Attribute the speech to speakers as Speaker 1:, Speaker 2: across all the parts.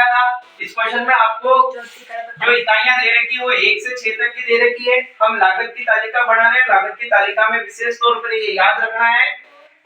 Speaker 1: बताया था इस क्वेश्चन में आपको जो इकाइयां दे रखी है वो 1 से 6 तक की दे रखी है। हम लागत की तालिका बना रहे हैं। लागत की तालिका में विशेष तौर पर ये याद रखना है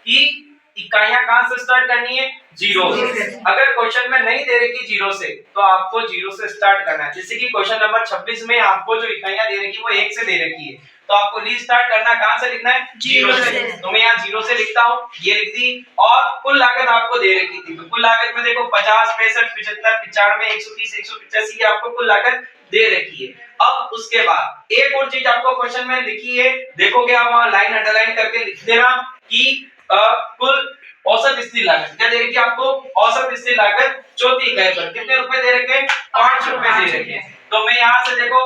Speaker 1: कि इकाइयां कहां से स्टार्ट करनी है, 0 से। अगर क्वेश्चन में नहीं दे रखी 0 से तो आपको 0 से स्टार्ट करना है। जैसे कि क्वेश्चन नंबर 26 में आपको जो इकाइयां दे रखी है वो 1 से दे रखी है, तो आपको रीस्टार्ट करना कहां से लिखना है, 0 से। तो मैं यहाँ 0 से लिखता हूँ, ये लिख दी। और कुल लागत आपको दे रखी थी, तो कुल लागत में देखो 50, 65, 75, 95, 130, 185 आपको कुल लागत दे रखी है। अब उसके बाद एक और चीज आपको क्वेश्चन में लिखी है, देखोगे आप वहां लाइन अंडरलाइन करके लिख देना कि कुल औसत स्थिर लागत क्या दे रखी है आपको, औसत स्थिर लागत चौथी इकाई पर कितने रुपए दे रखे, 5 रुपए दे रखे। तो मैं यहाँ से देखो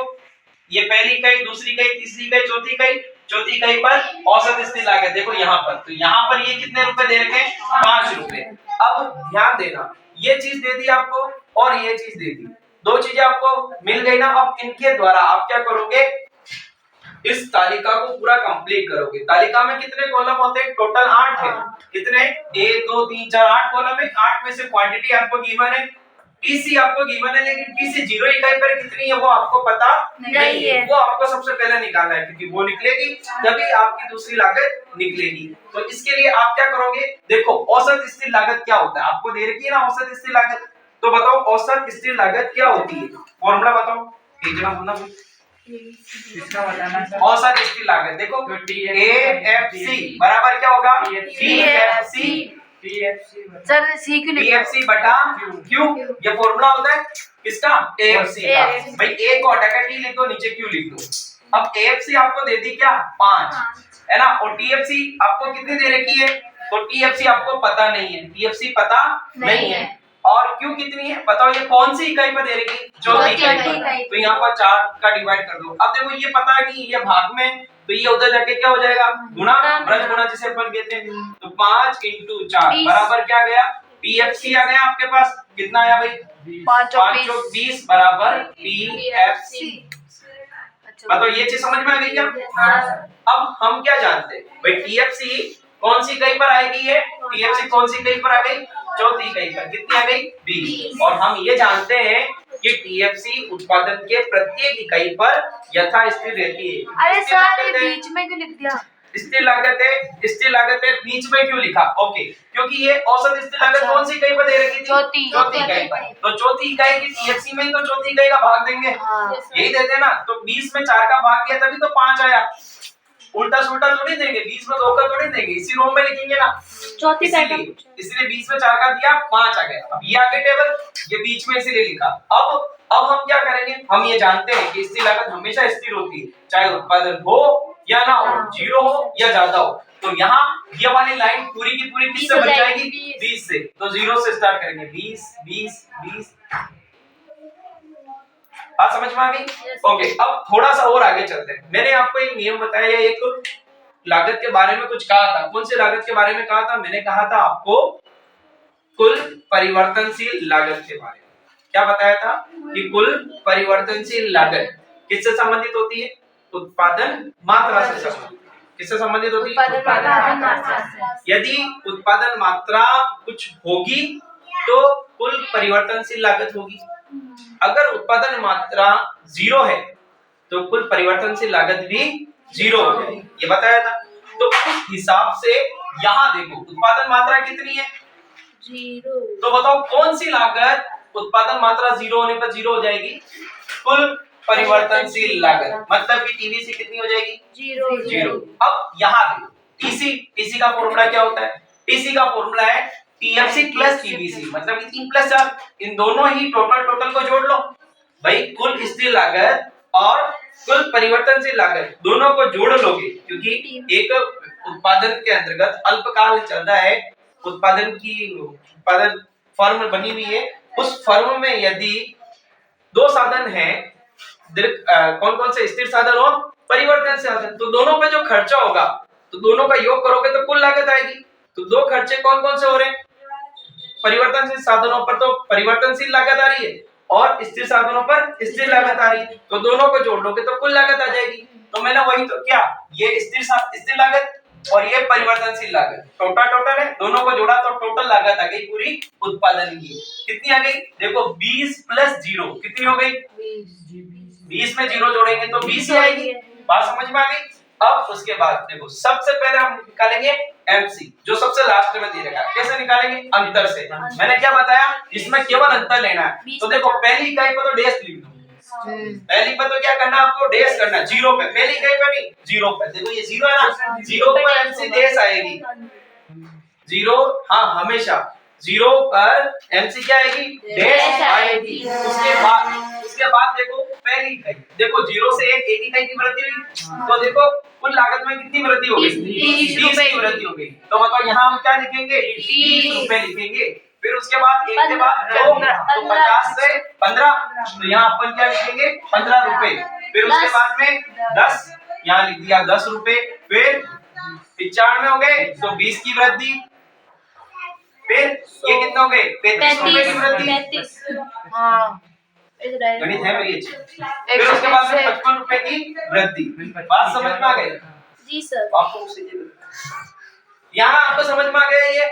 Speaker 1: ये पहली इकाई, दूसरी इकाई, तीसरी इकाई, चौथी इकाई, चौथी इकाई पर औसत स्थिर लागत देखो यहाँ पर, तो यहाँ पर ये कितने रुपए दे रखे, 5 रुपए। अब ध्यान देना, ये चीज दे दी आपको और ये चीज दे दी, दो चीजें आपको मिल गई ना। अब इनके द्वारा आप क्या करोगे, इस तालिका को पूरा कंप्लीट करोगे। तालिका में कितने कॉलम होते हैं, टोटल 8 है। कितने, 1 2 3 4 8 कॉलम है। 8 में से क्वांटिटी आपको गिवन है, टीसी आपको गिवन है, लेकिन टीसी 0 इकाई पर कितनी है वो आपको पता नहीं है। वो आपको सबसे पहले निकालना है, क्योंकि वो निकलेगी तभी आपकी दूसरी लागत निकलेगी। तो इसके लिए आप क्या करोगे, देखो औसत स्थिर लागत क्या होता है, आपको दे रखी है ना औसत स्थिर लागत। तो बताओ औसत स्थिर लागत क्या होती है, फॉर्मूला बताओ, कितना होना इसका बताना। औसत स्थिर लागत देखो AFC बराबर क्या होगा, PFC।
Speaker 2: सर सी क्यों लिखा,
Speaker 1: PFC बटा Q, ये फॉर्मूला होता है किसका, AFC का। भाई A को हटाकर T लिख दो, नीचे Q लिख दो। अब AFC आपको दे दी क्या, 5 है ना, और TFC आपको कितनी दे रखी है, तो TFC आपको पता नहीं है, TFC पता नहीं है। और Q कितनी है बताओ, ये कौन सी इकाई पर दे रखी है, चौथी इकाई पर। तो यहाँ पर 4 का डिवाइड कर दो। अब देखो ये पता है कि ये भाग में, तो ये उधर जाके क्या हो जाएगा, गुणा, ब्रज गुणा जिसे अपन कहते हैं। तो 5 × 4 बराबर क्या गया, PFC आ गया आपके पास, कितना आया भाई, 5 × 20 बराबर PFC। बताओ ये चीज समझ में आ गई क्या। अब हम क्या जानते हैं भाई, TFC कौन सी इकाई पर आएगी, है TFC कौन सी इकाई पर आ गई, चौथी इकाई पर, कितनी आ गई, 20। और हम ये जानते हैं कि TFC उत्पादन के प्रत्येक इकाई पर यथा स्थिर रहती है।
Speaker 2: अरे सर ये बीच में क्यों लिख दिया,
Speaker 1: स्थिर लागत है, स्थिर लागत है, बीच में क्यों लिखा, ओके, क्योंकि ये औसत स्थिर लागत कौन सी इकाई पर दे रखी थी, चौथी इकाई पर। तो चौथी इकाई की TFC में ही तो चौथी इकाई का भाग देंगे, यही देते हैं ना। तो 20 में 4 का भाग दिया तभी तो 5 आया, उल्टा सुल्टा थोड़ी देंगे, 20 में 2 का थोड़ी देंगे, इसी रो में लिखेंगे ना
Speaker 2: चौथी इकाई,
Speaker 1: इसलिए 20 में 4 का दिया, 5 आ गया। अब ये आगे टेबल, ये बीच में इसीलिए लिखा। अब हम क्या करेंगे, हम ये जानते हैं कि स्थिर लागत हमेशा स्थिर होती है, चाहे उत्पादन हो या ना हो, 0 हो या ज्यादा हो। तो यहाँ ये वाली लाइन पूरी की पूरी किससे बन जाएगी, 20 से। तो 0 से स्टार्ट करेंगे, 20 20 20। बात समझ में आ गई, ओके। अब थोड़ा सा और आगे चलते हैं। मैंने आपको एक नियम बताया, एक लागत के बारे में कुछ कहा था। कौन सी लागत के बारे में कहा था, मैंने कहा था आपको कुल परिवर्तनशील लागत के बारे में। क्या बताया था कि कुल परिवर्तनशील लागत किससे संबंधित होती है, उत्पादन मात्रा से संबंधित। किससे संबंधित होती है, उत्पादन मात्रा से। यदि उत्पादन मात्रा कुछ होगी तो कुल परिवर्तनशील लागत होगी। अगर उत्पादन मात्रा 0 है तो कुल परिवर्तनशील लागत भी 0 हो जाएगी, ये बताया था। तो उस हिसाब से यहाँ देखो उत्पादन मात्रा कितनी है,
Speaker 2: 0।
Speaker 1: तो बताओ कौन सी लागत उत्पादन मात्रा 0 होने पर 0 हो जाएगी, कुल परिवर्तनशील लागत, मतलब कि टीवीसी कितनी हो जाएगी, 0। अब यहाँ देखो टीसी का फॉर्मूला क्या होता है, टीसी का फॉर्मूला है TFC प्लस TVC, मतलब 3 + 4, इन दोनों ही टोटल को जोड़ लो भाई। कुल स्थिर लागत और कुल परिवर्तनशील लागत दोनों को जोड़ लोगे, क्योंकि एक उत्पादन के अंतर्गत अल्पकाल चल रहा है, उत्पादन फर्म बनी हुई है। उस फर्म में यदि 2 साधन हैं, कौन कौन से, स्थिर साधन और परिवर्तनशील साधन, तो दोनों पे जो खर्चा होगा तो दोनों का योग करोगे तो कुल लागत आएगी। तो 2 खर्चे कौन कौन से हो रहे हैं, परिवर्तनशील साधनों पर तो परिवर्तनशील लागत आ रही है और स्थिर साधनों पर स्थिर लागत आ रही है, तो दोनों को जोड़ लोगे तो कुल लागत आ जाएगी। तो मैंने वही तो क्या, ये स्थिर लागत और ये परिवर्तनशील लागत। टोटल है, दोनों को जोड़ा तो टोटल लागत आ गई पूरी उत्पादन की। कितनी आ गई? देखो 20 प्लस 0 कितनी हो गई? 20 में 0 जोड़ेंगे तो 20 ही आएगी। बात समझ में आ गई? अब उसके बाद देखो सबसे पहले हम निकालेंगे एमसी, जो सबसे लास्ट में दे रखा है। कैसे निकालेंगे? अंतर से। मैंने क्या बताया? इसमें केवल अंतर लेना है। तो देखो पहली इकाई पर तो डैश लिख दो, पहली पर तो क्या करना है आपको? डैश करना है। 0 पे, पहली इकाई पर नहीं, 0 पे। देखो ये 0 है ना, 0 पर एमसी डैश आएगी। 0 हाँ हमेशा 0 पर एमसी क्या आएगी? डैश आएगी। उसके बाद देखो पहली इकाई, देखो 0 से 1 इकाई की वृद्धि हुई, तो देखो कुल लागत में कितनी वृद्धि हो गई? 30 की वृद्धि हो गई। तो बताओ यहाँ हम क्या लिखेंगे? 30 रुपए लिखेंगे। फिर उसके बाद 1 के बाद 2, तो 50 से 15, तो यहाँ अपन क्या लिखेंगे? 15 रुपए। फिर उसके बाद में 10, यहाँ लिख दिया 10 रुपए। फिर 95 हो गए तो 20 की वृद्धि। फिर ये कितने हो गए? 35 रुपए की वृद्धि।
Speaker 2: हाँ
Speaker 1: गणित है मेरी अच्छी। फिर उसके बाद में 55 रुपए की वृद्धि। बात समझ में आ गई?
Speaker 2: जी सर।
Speaker 1: आपको यहाँ आपको समझ में आ गया ये?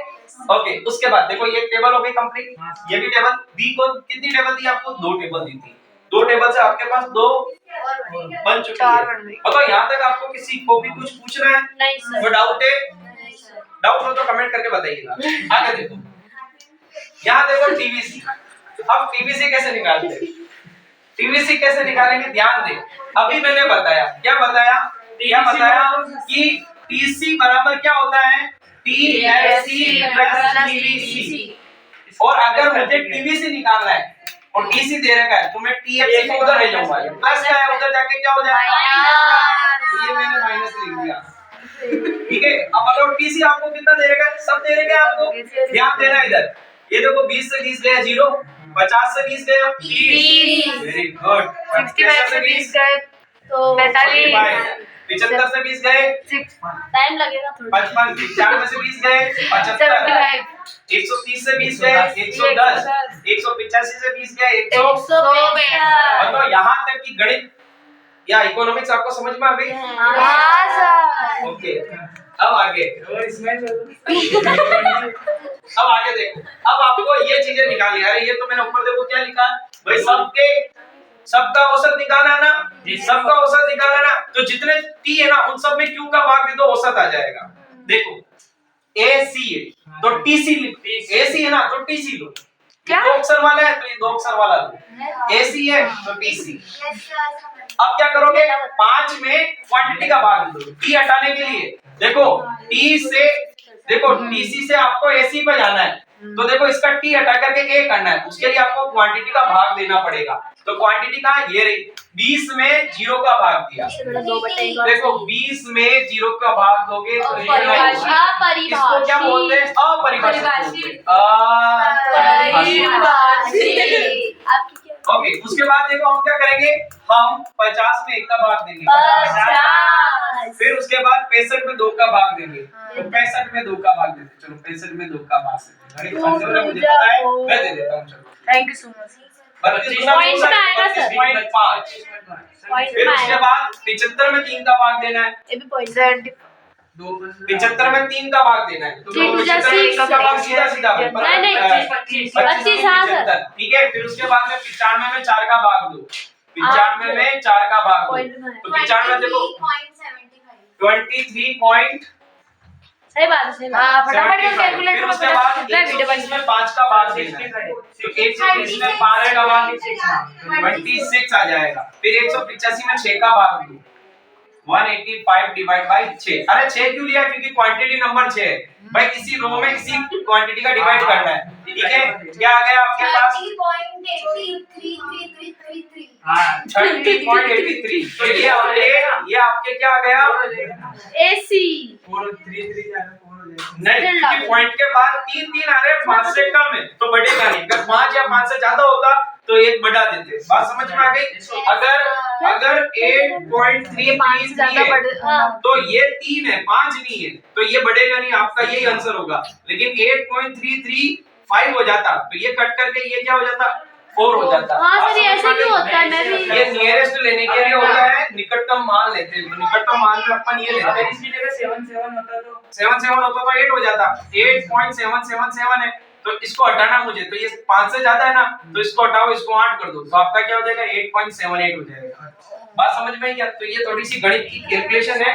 Speaker 1: ओके। उसके बाद देखो ये टेबल हो गई कंप्लीट। ये भी टेबल। बी को कितनी टेबल दी आपको? 2 टेबल दी थी। 2 टेबल से आपके पास 2 बन चुकी है। बताओ यहाँ तक आपको किसी को भी कुछ पूछना है?
Speaker 2: नहीं सर।
Speaker 1: कोई डाउट है? डाउट हो तो कमेंट करके बताइएगा। आगे देखो, यहाँ देखो टीवीसी। अब टीवीसी कैसे निकालते हैं? टीवीसी कैसे निकालेंगे? ध्यान दे। अभी मैंने बताया, क्या बताया? कि टीसी बराबर क्या होता है? TFC plus TVC. और अगर मुझे टीवीसी निकालना है और टीसी दे रखा है तो मैं टीएफसी को उधर ले जाऊंगा, प्लस का है उधर जाके क्या हो जाएगा? ये मैंने माइनस लिख दिया। ठीक है। अब बताओ टीसी आपको कितना दे रखा है? सब दे रखा है आपको। ध्यान देना इधर। ये देखो 20 से 20 गया 0, 50 से 20 गया 30। Very good.
Speaker 2: 65 से 20 गए तो 45।
Speaker 1: 75 से 20 गए,
Speaker 2: टाइम लगेगा थोड़ा।
Speaker 1: 55। 95 से 20 गए 75। 130 से 20 गए 110। 185 से 20 गए 100। मतलब यहाँ तक की गणित या इकोनॉमिक्स आपको समझ में आ गई?
Speaker 2: हाँ सर।
Speaker 1: ओके। अब आगे देखो। अब आपको ये चीजें निकालनी है। अरे ये तो मैंने ऊपर देखो क्या लिखा है भाई, सबका औसत निकालना ना, सबका औसत निकालना ना, तो जितने टी है ना उन सब में क्यू का भाग दे दो, औसत आ जाएगा। देखो ए सी है तो टी सी, ए सी है ना तो टी सी लो।
Speaker 2: क्या?
Speaker 1: 2 अक्षर वाला है तो ये 2 अक्षर वाला लो। ए सी है तो टी सी। अब क्या करोगे? 5 में क्वांटिटी का भाग दो टी हटाने के लिए। देखो टी से, देखो टीसी से आपको एसी पे जाना है, तो देखो इसका टी हटा करके ए करना है, उसके लिए आपको क्वांटिटी का भाग देना पड़ेगा। तो क्वांटिटी का ये रही, 20 में 0 का भाग दिया। देखो 20 में 0 का भाग दोगे तो इसको क्या बोलते हैं? अपरिभाषित। ओके। उसके बाद देखो हम क्या करेंगे? हम 50 में 1 का भाग देंगे। फिर उसके बाद 65 में 2 का भाग देंगे, तो 65 में 2 का भाग देते। चलो 65 में 2 का भाग देते। मुझे पता है, मैं दे देता हूँ। चलो
Speaker 2: थैंक यू सो मच।
Speaker 1: 32.5। फिर उसके बाद 75 में 3 का भाग देना है। 75 में 3 का भाग देना है, तो 75 का भाग सीधा सीधा
Speaker 2: नहीं 25। हाँ सर।
Speaker 1: ठीक है। फिर उसके बाद में 95 में 4 का भाग दो। 95 में 4 का भाग दो, तो 95 देखो 23.
Speaker 2: सही बात है। फटाफट कैलकुलेट
Speaker 1: फिर उसके बाद 130 में 5 का भाग देना है, तो 130 में 5 का भाग 26 आ जाएगा। फिर 185 में 6 का भाग दो, 185 डिवाइड बाय 6। अरे 6 क्यों लिया? क्योंकि क्वांटिटी नंबर 6 है भाई, इसी रो में इसी क्वांटिटी का डिवाइड करना है। ठीक है। क्या आ गया आपके पास? 30.83। तो ये आपके क्या आ गया?
Speaker 2: एसी।
Speaker 1: नहीं, क्योंकि पॉइंट के बाद 3 आ रहे हैं, 5 से कम है तो बढ़ेगा नहीं। अगर 5 या 5 से ज्यादा होता तो 1 बढ़ा देते। बात समझ में आ गई? अगर 8.33 है तो ये 3 है, 5 नहीं है, तो ये बढ़ेगा नहीं, आपका यही आंसर होगा। लेकिन 8.335 हो जाता तो ये कट करके ये क्या हो जाता? 4 हो जाता।
Speaker 2: हाँ
Speaker 1: आप
Speaker 2: सर, ये
Speaker 1: समझ
Speaker 2: ऐसे
Speaker 1: पा रहे
Speaker 2: क्यों
Speaker 1: हो?
Speaker 2: होता है? मैं भी
Speaker 1: ये नियरेस्ट लेने के लिए होता है, निकटतम मान लेते हैं। तो निकटतम मान में अपन ये लेते
Speaker 3: अगर
Speaker 1: हैं,
Speaker 3: इसकी जगह 7 होता तो
Speaker 1: 7 होता तो 8 हो जाता। 8.777 है, तो इसको हटाना मुझे, तो ये 5 से ज्यादा है ना, तो इसको हटाओ, इसको 8 कर दो, तो आपका क्या हो जाएगा 8.78 हो जाएगा। बात समझ में आई क्या? तो ये थोड़ी सी गणित की कैलकुलेशन है।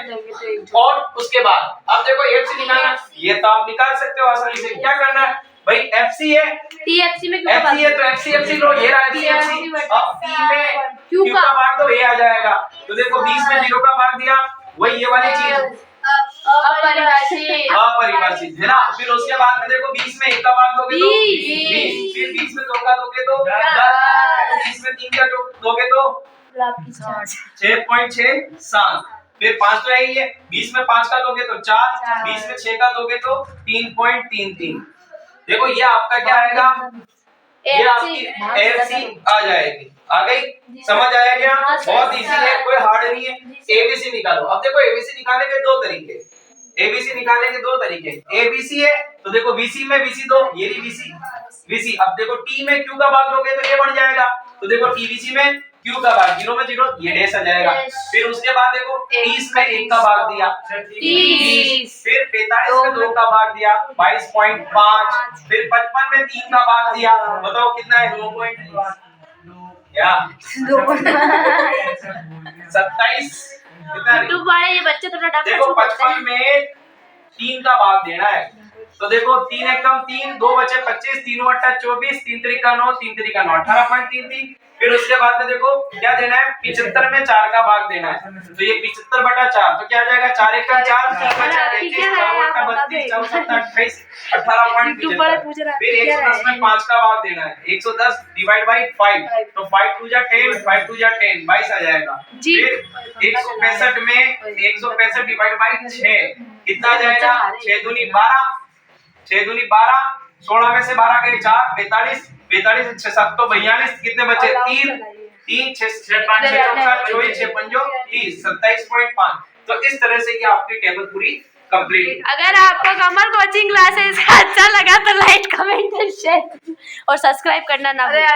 Speaker 1: और उसके बाद अब देखो एफसी निकालना, ये तो आप निकाल सकते हो आसानी से। क्या करना है भाई, एफसी है,
Speaker 2: TFC में क्यों
Speaker 1: एफसी है तो एफसी लो, ये रहा एफसी। अब पी में क्यू का भाग दो, ये आ जाएगा। तो देखो 20 में 0 का भाग दिया, वही ये वाली चीज
Speaker 2: अपरिभाषित।
Speaker 1: अपरिभाषित है ना। फिर उसके बाद में देखो 20 में 1 का भाग दोगे तो 20, फिर 20 में 2 का दोगे तो 10, 20 में 3 का दोगे तो 6.67, फिर 5 तो है ही है, 20 में 5 का दोगे तो 4, 20 में 6 का दोगे तो 3.33। देखो ये आपका क्या आएगा, ये आपकी एफसी आ जाएगी। आ गई, समझ आया क्या? बहुत इजी है, कोई हार्ड नहीं है। एबीसी निकालो। अब देखो एबीसी निकालने के दो तरीके, एबीसी निकालने के दो तरीके। एबीसी है तो देखो बीसी में बीसी दो, ये भी बीसी बीसी। अब देखो टी में क्यू का भाग दोगे तो ये बन जाएगा, तो देखो टीबीसी में क्यू का भाग 0 में 0, ये डैश आ जाएगा। फिर उसके बाद देखो 30 में 1 का भाग दिया 30, फिर 45 में 2 का भाग दिया 22.5, फिर 55 में 3 का भाग दिया, बताओ कितना है 2.5 क्या 27 कितना है?
Speaker 2: तू बड़े ये बच्चे थोड़ा डांट
Speaker 1: देखो 55 में 3 का भाग देना है, तो देखो 3 एकम 3, 2 बचे 25, 3 बटा 24, 3 त्रिका 9, 3 त्रिका 9, 18.33। फिर उसके बाद में देखो क्या देना है, 75 में 4 का भाग देना है, तो ये 75 बटा 4, तो क्या आ जाएगा 4 एकम 4, 3 बचा 33, 4 बटा 32, 4 7 28, 18.75। फिर 110 में 5 का भाग देना है, 110 डिवाइड बाय 5, तो 5 2 जा 10, 5 2 जा 10, 22 आ जाएगा। फिर 165 में 165 डिवाइड बाय 6 कितना आ जाएगा, 6 दूनी 12, 6 दूनी 12, 16 में से 12 गए 4, 45, 45 6 7 तो 42, कितने बचे 3, 3 6 5 6 7 24 6 5 30, 27.5। तो इस तरह से ये आपकी टेबल पूरी कंप्लीट।
Speaker 2: अगर आपको कमल कोचिंग क्लासेस अच्छा लगा तो लाइक कमेंट एंड शेयर और सब्सक्राइब करना ना भूलें।